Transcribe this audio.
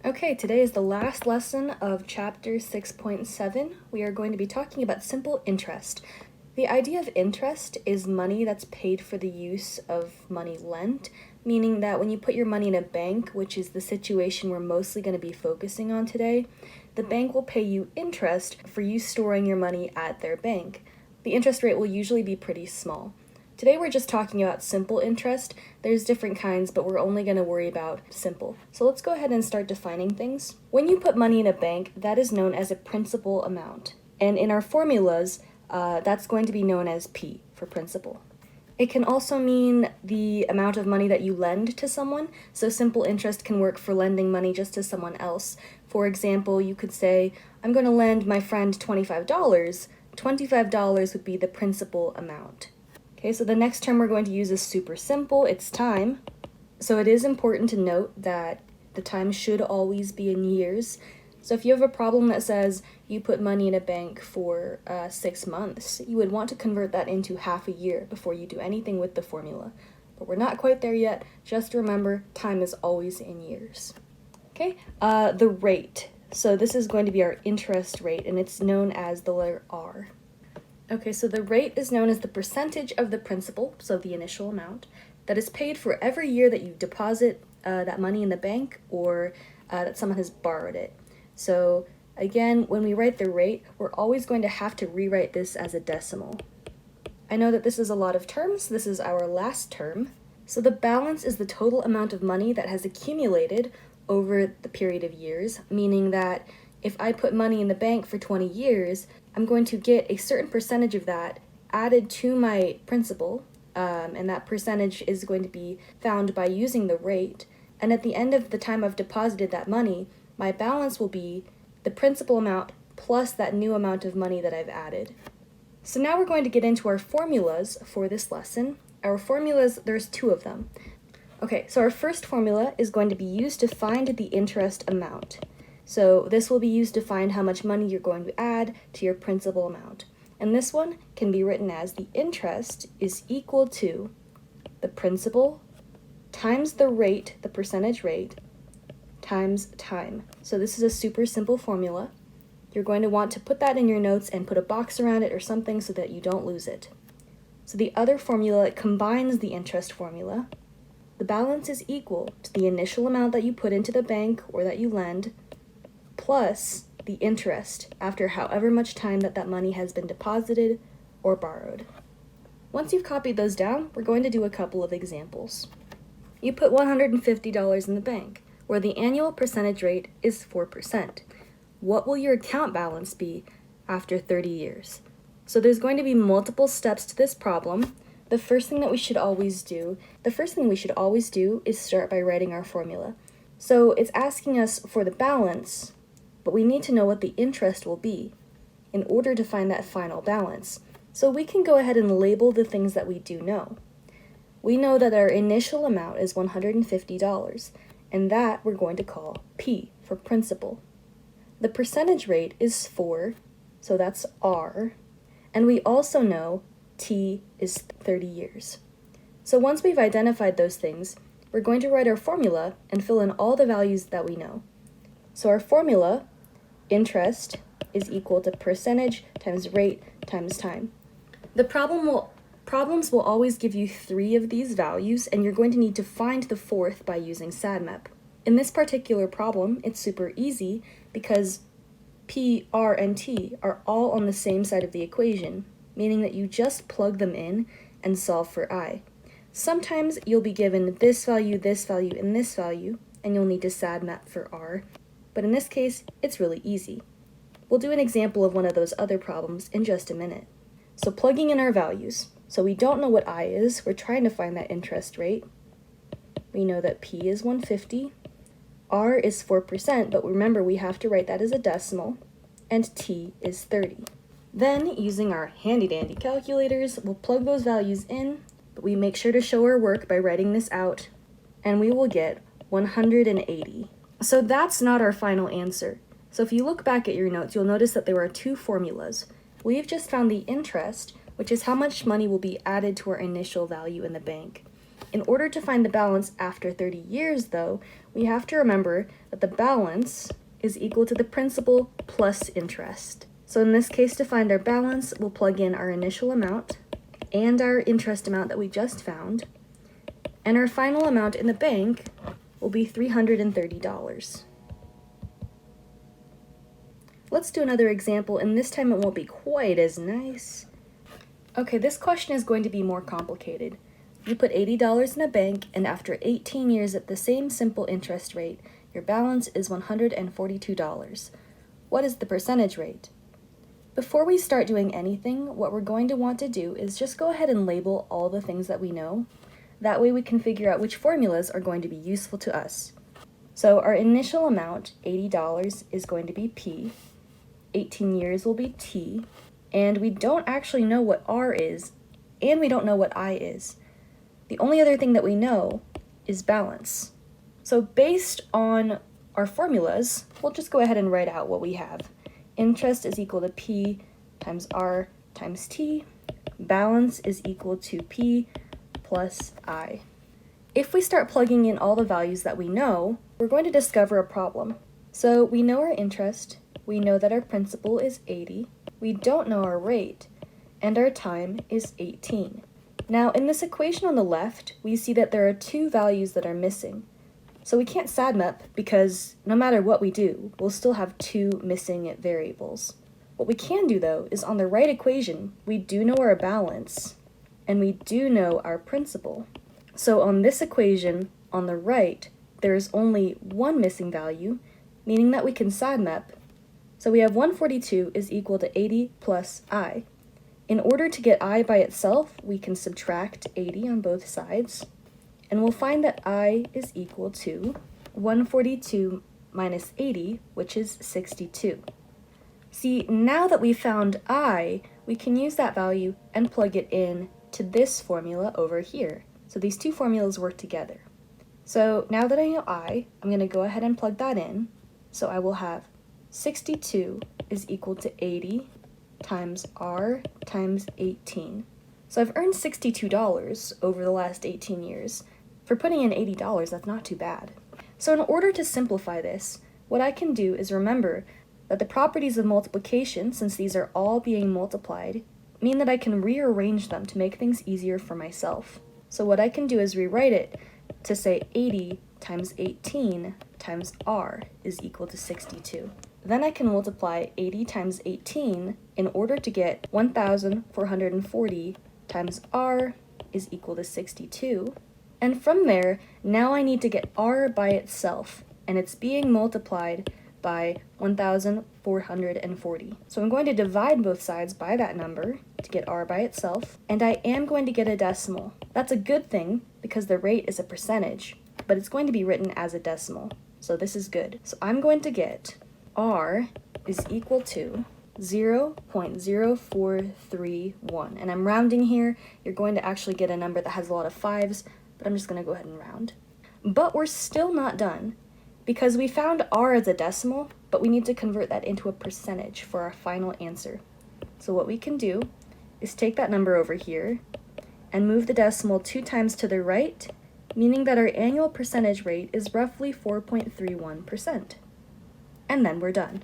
Okay, today is the last lesson of chapter 6.7. We are going to be talking about simple interest. The idea of interest is money that's paid for the use of money lent, meaning that when you put your money in a bank, which is the situation we're mostly going to be focusing on today, the bank will pay you interest for you storing your money at their bank. The interest rate will usually be pretty small. Today we're just talking about simple interest. There's different kinds, but we're only going to worry about simple. So let's go ahead and start defining things. When you put money in a bank, that is known as a principal amount. And in our formulas, that's going to be known as P for principal. It can also mean the amount of money that you lend to someone. So simple interest can work for lending money just to someone else. For example, you could say, I'm going to lend my friend $25. $25 would be the principal amount. Okay, so the next term we're going to use is super simple. It's time. So it is important to note that the time should always be in years. So if you have a problem that says you put money in a bank for 6 months, you would want to convert that into half a year before you do anything with the formula. But we're not quite there yet. Just remember, time is always in years. Okay, the rate. So this is going to be our interest rate, and it's known as the letter R. Okay, so the rate is known as the percentage of the principal, so the initial amount, that is paid for every year that you deposit that money in the bank or that someone has borrowed it. So again, when we write the rate, we're always going to have to rewrite this as a decimal. I know that this is a lot of terms. This is our last term. So the balance is the total amount of money that has accumulated over the period of years, meaning that if I put money in the bank for 20 years, I'm going to get a certain percentage of that added to my principal, and that percentage is going to be found by using the rate. And at the end of the time I've deposited that money, my balance will be the principal amount plus that new amount of money that I've added. So now we're going to get into our formulas for this lesson. Our formulas, there's 2 of them. Okay, so our first formula is going to be used to find the interest amount. So this will be used to find how much money you're going to add to your principal amount. And this one can be written as the interest is equal to the principal times the rate, the percentage rate, times time. So this is a super simple formula. You're going to want to put that in your notes and put a box around it or something so that you don't lose it. So the other formula combines the interest formula. The balance is equal to the initial amount that you put into the bank or that you lend, plus the interest after however much time that money has been deposited or borrowed. Once you've copied those down, we're going to do a couple of examples. You put $150 in the bank, where the annual percentage rate is 4%. What will your account balance be after 30 years? So there's going to be multiple steps to this problem. The first thing we should always do is start by writing our formula. So it's asking us for the balance, but we need to know what the interest will be in order to find that final balance. So we can go ahead and label the things that we do know. We know that our initial amount is $150, and that we're going to call P for principal. The percentage rate is 4, so that's R, and we also know T is 30 years. So once we've identified those things, we're going to write our formula and fill in all the values that we know. So our formula, interest, is equal to percentage times rate times time. The problems will always give you 3 of these values, and you're going to need to find the 4th by using SADMAP. In this particular problem, it's super easy because P, R, and T are all on the same side of the equation, meaning that you just plug them in and solve for I. Sometimes you'll be given this value, and this value, and you'll need to SADMAP for R. But in this case, it's really easy. We'll do an example of one of those other problems in just a minute. So plugging in our values. So we don't know what I is. We're trying to find that interest rate. We know that P is 150. R is 4%, but remember we have to write that as a decimal. And T is 30. Then, using our handy-dandy calculators, we'll plug those values in, but we make sure to show our work by writing this out, and we will get 180. So that's not our final answer. So if you look back at your notes, you'll notice that there are 2 formulas. We've just found the interest, which is how much money will be added to our initial value in the bank. In order to find the balance after 30 years, though, we have to remember that the balance is equal to the principal plus interest. So in this case, to find our balance, we'll plug in our initial amount and our interest amount that we just found, and our final amount in the bank will be $330. Let's do another example, and this time it won't be quite as nice. Okay, this question is going to be more complicated. You put $80 in a bank, and after 18 years at the same simple interest rate, your balance is $142. What is the percentage rate? Before we start doing anything, what we're going to want to do is just go ahead and label all the things that we know. That way we can figure out which formulas are going to be useful to us. So our initial amount, $80, is going to be P, 18 years will be T, and we don't actually know what R is, and we don't know what I is. The only other thing that we know is balance. So based on our formulas, we'll just go ahead and write out what we have. Interest is equal to P times R times T. Balance is equal to P plus I. If we start plugging in all the values that we know, we're going to discover a problem. So we know our interest, we know that our principal is 80, we don't know our rate, and our time is 18. Now in this equation on the left, we see that there are two values that are missing. So we can't SADMAP because no matter what we do, we'll still have two missing variables. What we can do though is on the right equation, we do know our balance and we do know our principal. So on this equation on the right, there is only one missing value, meaning that we can SADMAP. So we have 142 is equal to 80 plus I. In order to get I by itself, we can subtract 80 on both sides. And we'll find that I is equal to 142 minus 80, which is 62. See, now that we've found I, we can use that value and plug it in to this formula over here. So these two formulas work together. So now that I know I, I'm going to go ahead and plug that in. So I will have 62 is equal to 80 times R times 18. So I've earned $62 over the last 18 years. For putting in $80, that's not too bad. So in order to simplify this, what I can do is remember that the properties of multiplication, since these are all being multiplied, mean that I can rearrange them to make things easier for myself. So what I can do is rewrite it to say 80 times 18 times R is equal to 62. Then I can multiply 80 times 18 in order to get 1,440 times R is equal to 62. And from there, now I need to get R by itself, and it's being multiplied by 1,440. So I'm going to divide both sides by that number to get R by itself, and I am going to get a decimal. That's a good thing because the rate is a percentage, but it's going to be written as a decimal, so this is good. So I'm going to get R is equal to 0.0431, and I'm rounding here. You're going to actually get a number that has a lot of fives, but I'm just going to go ahead and round. But we're still not done, because we found R as a decimal, but we need to convert that into a percentage for our final answer. So what we can do is take that number over here and move the decimal 2 times to the right, meaning that our annual percentage rate is roughly 4.31%. And then we're done.